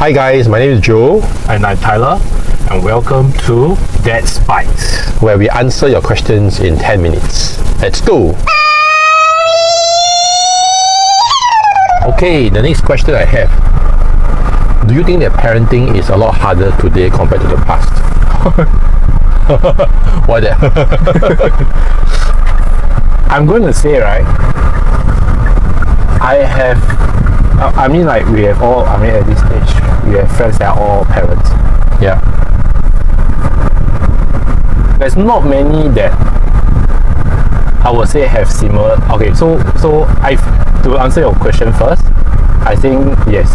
Hi guys, my name is Joe, And I'm Tyler, and welcome to Dad Spikes. where we answer your questions in 10 minutes. Let's go! Okay, the next question I have. Do you think that parenting is a lot harder today compared to the past? Why that? I'm going to say, right, we have all, at this age, we have friends that are all parents. Yeah. There's not many that I would say have similar. Okay, so to answer your question first, I think yes,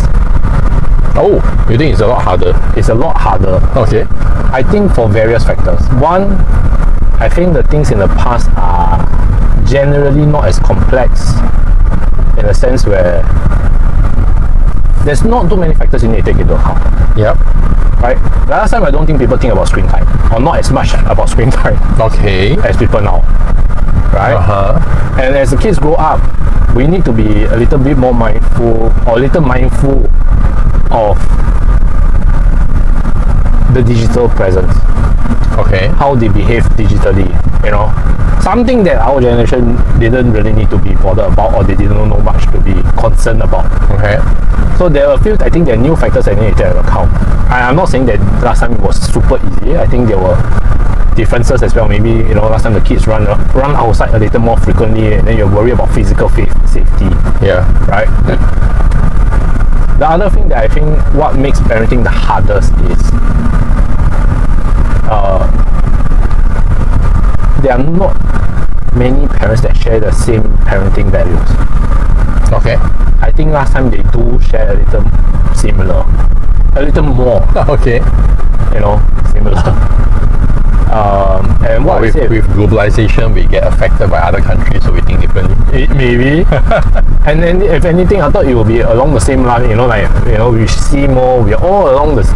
Oh, you think it's a lot harder? it's a lot harder. Okay. I think for various factors. One, I think the things in the past are generally not as complex in a sense where there's not too many factors you need to take into account. Yep. Right? Last time I don't think people think about screen time, or not as much about screen time Okay. as people now. Right? Uh-huh. And as the kids grow up, we need to be a little bit more mindful, or a little mindful of the digital presence, Okay. how they behave digitally, something that our generation didn't really need to be bothered about, or they didn't know much to be concerned about. Okay. So there are a few, I think there are new factors that need to take into account. I'm not saying that last time it was super easy. I think there were differences as well. Maybe, last time the kids run outside a little more frequently, and then you're worried about physical safety, Yeah. right? The other thing that I think what makes parenting the hardest is there are not many parents that share the same parenting values. Okay. I think last time they do share a little similar, a little more, Okay. similar. And what I with, say, with globalization, we get affected by other countries, so we think differently. maybe. And then if anything, I thought it will be along the same line. We see more. We are all along this,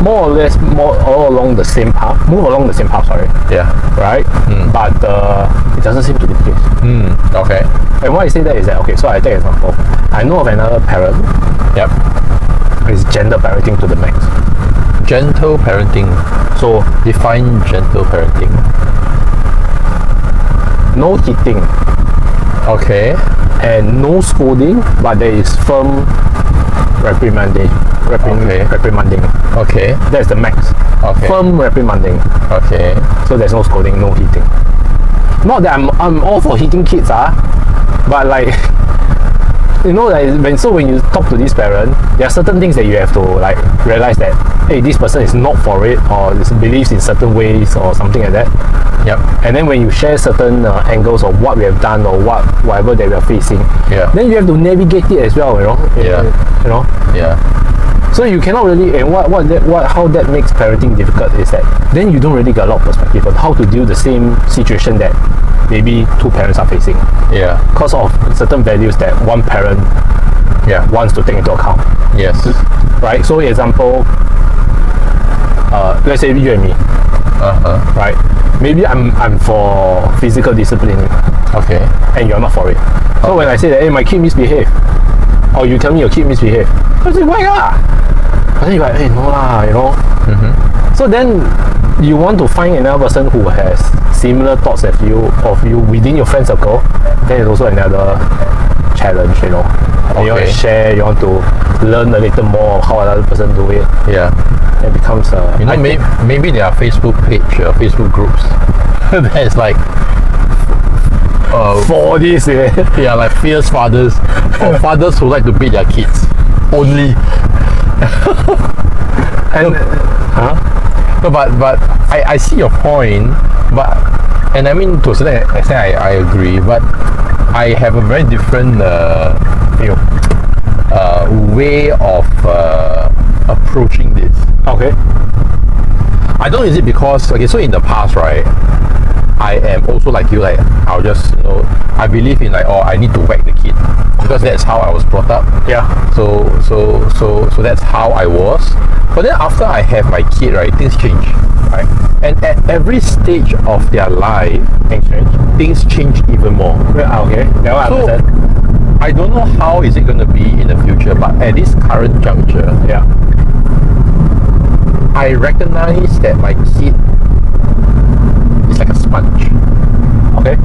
more or less, all along the same path. Move along the same path. Sorry. Yeah. Right. But it doesn't seem to be the case. Okay. And why I say that is that, okay, so I take an example. I know of another parent. Yep. Is gender parenting to the max. Gentle parenting. So Define gentle parenting. no hitting Okay. and no scolding, but there is firm reprimanding. Okay. Reprimanding. Okay. That's the max. Okay. Firm reprimanding. Okay. So there's no scolding, no hitting. Not that I'm all for hitting kids, but like when you talk to this parent, there are certain things that you have to realize that, hey, this person is not for it, or believes in certain ways or something like that. Yep. And then when you share certain angles of what we have done or whatever that we are facing, Yeah. then you have to navigate it as well. Yeah. Yeah. So you cannot really, and how that makes parenting difficult is that then you don't really get a lot of perspective on how to deal with the same situation that maybe two parents are facing, Yeah. because of certain values that one parent Yeah. wants to take into account, Yes. right? So example, let's say you and me, Uh-huh. right? Maybe I'm for physical discipline, Okay. and you're not for it. So when I say that, hey, my kid misbehave, or you tell me your kid misbehave, I say, why lah? But then you're like, hey, no lah, So then you want to find another person who has similar thoughts of you within your friend circle. Then it's also another challenge, And you want to share, you want to learn a little more of how another person do it. Yeah. It becomes Maybe there are Facebook page, Facebook groups. There's like for this, yeah, like fierce fathers or fathers who like to beat their kids only. and No, but I see your point, and I mean to a certain extent I agree, but I have a very different way of approaching this. okay, I don't know, is it because, okay, so in the past, right, I am also like you, like I'll just, I believe in I need to whack the kid because that's how I was brought up. yeah, So that's how I was. But then after I have my kid, right, things change, right? And at every stage of their life, things change even more. okay, now I So understand. I don't know how is it going to be in the future, but at this current juncture, Yeah. I recognize that my kid is like a sponge. Okay.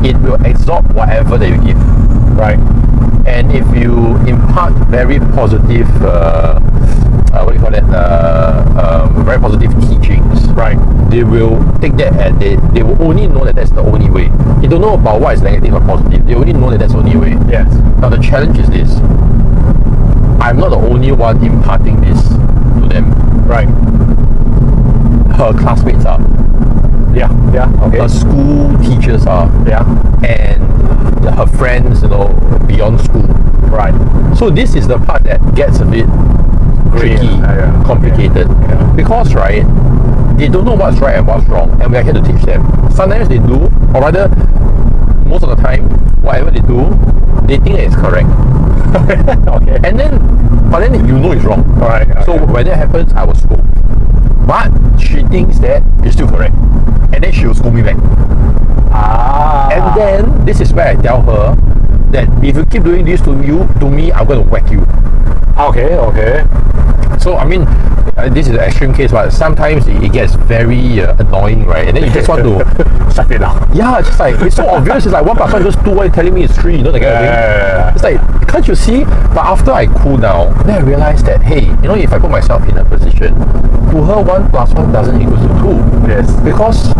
It will absorb whatever that you give. Right. And if you impart very positive, what do you call that? Very positive teachings. Right. They will take that and they will only know that that's the only way. They don't know about what is negative or positive. They only know that that's the only way. Yes. Now the challenge is this. I'm not the only one imparting this to them. Right. Her classmates are. Yeah. Yeah. Okay. Her school teachers are. Yeah. And her friends, beyond school. Right. So this is the part that gets a bit tricky, complicated. Yeah. Because, right, they don't know what's right and what's wrong, and we are here to teach them. Sometimes they do, or rather, most of the time, whatever they do, they think that it's correct. Okay. And then, but then you know it's wrong. Alright. Okay. So when that happens, I will scold. But she thinks that it's still correct. And then she will scold me back. And then, this is where I tell her that if you keep doing this to me, I'm going to whack you. Okay. Okay. So, I mean, this is an extreme case, but sometimes it gets very annoying, right? And then you just want to shut it down. Yeah, just like, it's so obvious. It's like 1 + 1 = 2. Why are you telling me it's 3? You know, that kind of thing. Yeah. It's like, can't you see? But after I cool down, then I realized that, hey, if I put myself in a position, to her 1 + 1 doesn't equal to 2. Yes. Because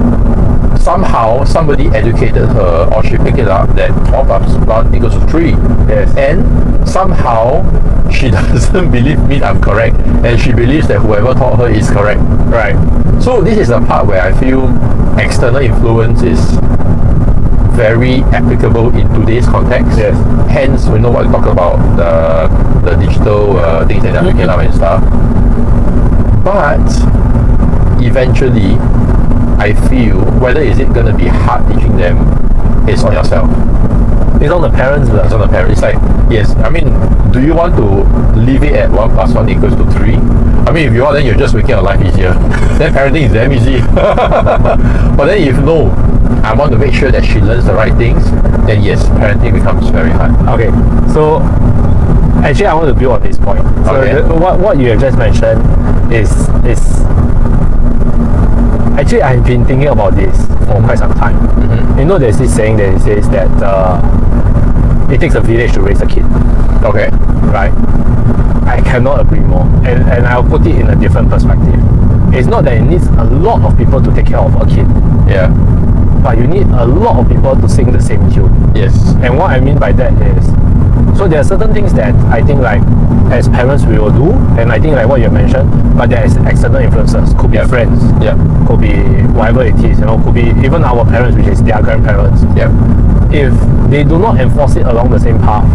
somehow somebody educated her, or she picked it up that 1 + 1 equals to 3. Yes. And somehow she doesn't believe me I'm correct, and she believes that whoever taught her is correct. Right. So this is the part where I feel external influence is very applicable in today's context. Yes. Hence, we know what to talk about, the digital things that are picking up and stuff. But eventually, I feel whether is it going to be hard teaching them, it's on yourself. It's on the parents. It's on the parents. It's like, yes, I mean, do you want to leave it at 1 + 1 = 3? I mean, if you are, then you're just making your life easier. Then parenting is damn easy. But then if no, I want to make sure that she learns the right things, then yes, parenting becomes very hard. Okay. So actually, I want to build on this point. So Okay. what you have just mentioned is actually I've been thinking about this for quite some time. Mm-hmm. There's this saying that says that it takes a village to raise a kid. Okay. Right? I cannot agree more. And I'll put it in a different perspective. It's not that it needs a lot of people to take care of a kid, Yeah. but you need a lot of people to sing the same tune. Yes. And what I mean by that is, so there are certain things that I think like as parents we will do, and I think like what you mentioned, but there is external influences. Could be friends, Yeah. could be whatever it is, could be even our parents, which is their grandparents. Yeah. If they do not enforce it along the same path,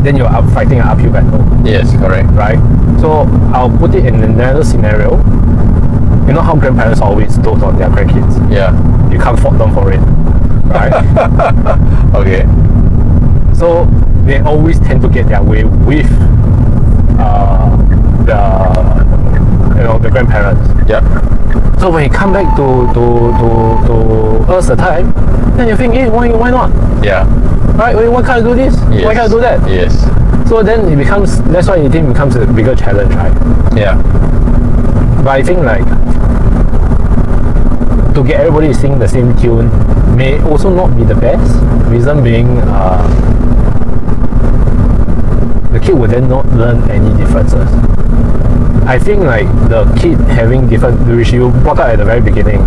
then you're fighting an uphill battle. Yes, correct. Right? So I'll put it in another scenario. You know how grandparents always dote on their grandkids? Yeah. You can't fault them for it. Right? Okay. So they always tend to get their way with the grandparents. Yeah. So when you come back to us the time, then you think, hey, why not? Yeah. Right? Why can't I do this? Yes. Why can't I do that? Yes. So then it becomes, that's why it becomes a bigger challenge, right? Yeah. But I think like to get everybody to sing the same tune may also not be the best. Reason being, the kid would then not learn any differences. I think like the kid having different, which you brought up at the very beginning,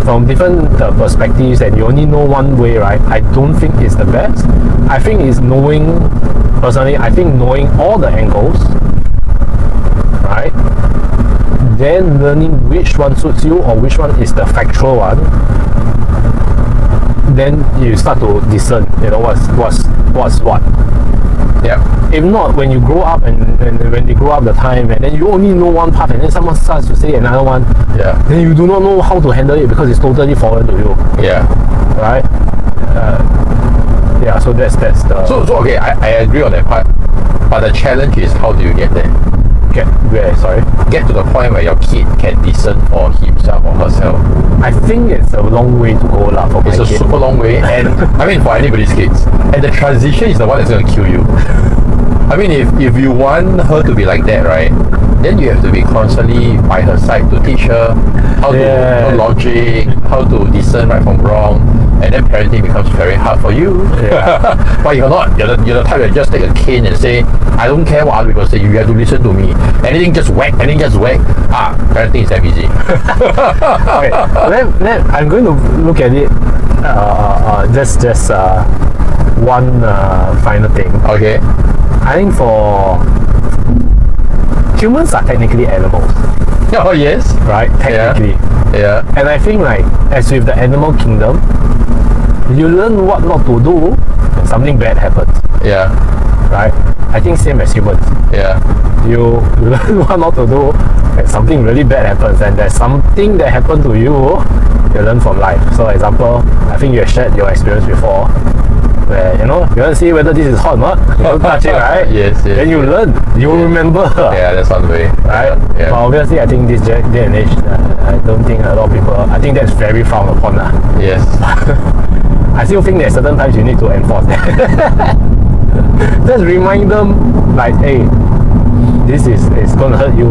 from different perspectives, and you only know one way, right? I don't think it's the best. I think it's personally, I think knowing all the angles, right? Then learning which one suits you or which one is the factual one. Then you start to discern, what's what. Yeah. If not, when you grow up and when they grow up the time, and then you only know one path, and then someone starts to say another one, Yeah. then you do not know how to handle it because it's totally foreign to you, Yeah. right? Yeah. So that's the. So okay, I agree on that part. But the challenge is, how do you get there? Get where? Sorry. Get to the point where your kid can discern for himself or herself. I think it's a long way to go lah for my It's a kid. super long way, and I mean for anybody's kids. And the transition is the one that's going to kill you. I mean, if you want her to be like that, right, then you have to be constantly by her side to teach her how to know logic, how to discern right from wrong, and then parenting becomes very hard for you. Yeah. But you're not. You're the type that just take a cane and say, I don't care what other people say. You have to listen to me. Anything just whack. Anything just whack. Parenting is damn easy. Okay, I'm going to look at it. Just one final thing. Okay. I think for humans are technically animals, Oh yes. right? Technically. Yeah. And I think like as with the animal kingdom, you learn what not to do when something bad happens, Yeah. right? I think same as humans. Yeah. You learn what not to do when something really bad happens, and there's something that happened to you learn from life. So example, I think you have shared your experience before where you want to see whether this is hot or not, you don't touch it, right? Yes. Then you learn, you remember. Yeah, that's one way. Right? Yeah. But obviously, I think this day and age, I don't think a lot of people, I think that's very frowned upon. Yes. I still think that certain times you need to enforce that. Just remind them, like, hey, this is it's gonna hurt you.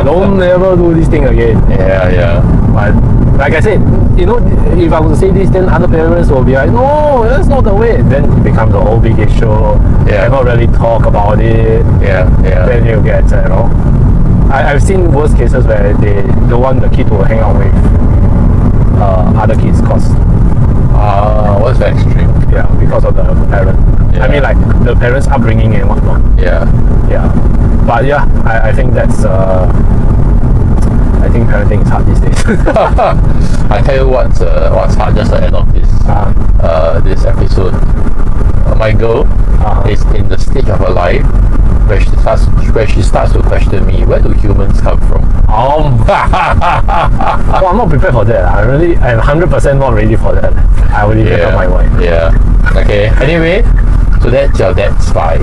Don't ever do this thing again. Yeah. But like I said, if I was to say this, then other parents will be like, no, that's not the way. Then it becomes a whole big issue. Yeah. Cannot really talk about it. Yeah. Then you get, I've seen worst cases where they don't want the kid to hang out with other kids because what's very extreme? yeah, because of the parent. Yeah. I mean, like the parents' upbringing and whatnot. Yeah. Yeah, but yeah, I think that's I think parenting is hard these days. I tell you what's hard just at the end of this episode. My girl is in the stage of her life where she starts to question me, where do humans come from? Oh, I'm not prepared for that. I'm 100% not ready for that. I already made up my mind. Yeah. Okay. Anyway, so that's your dad's fight.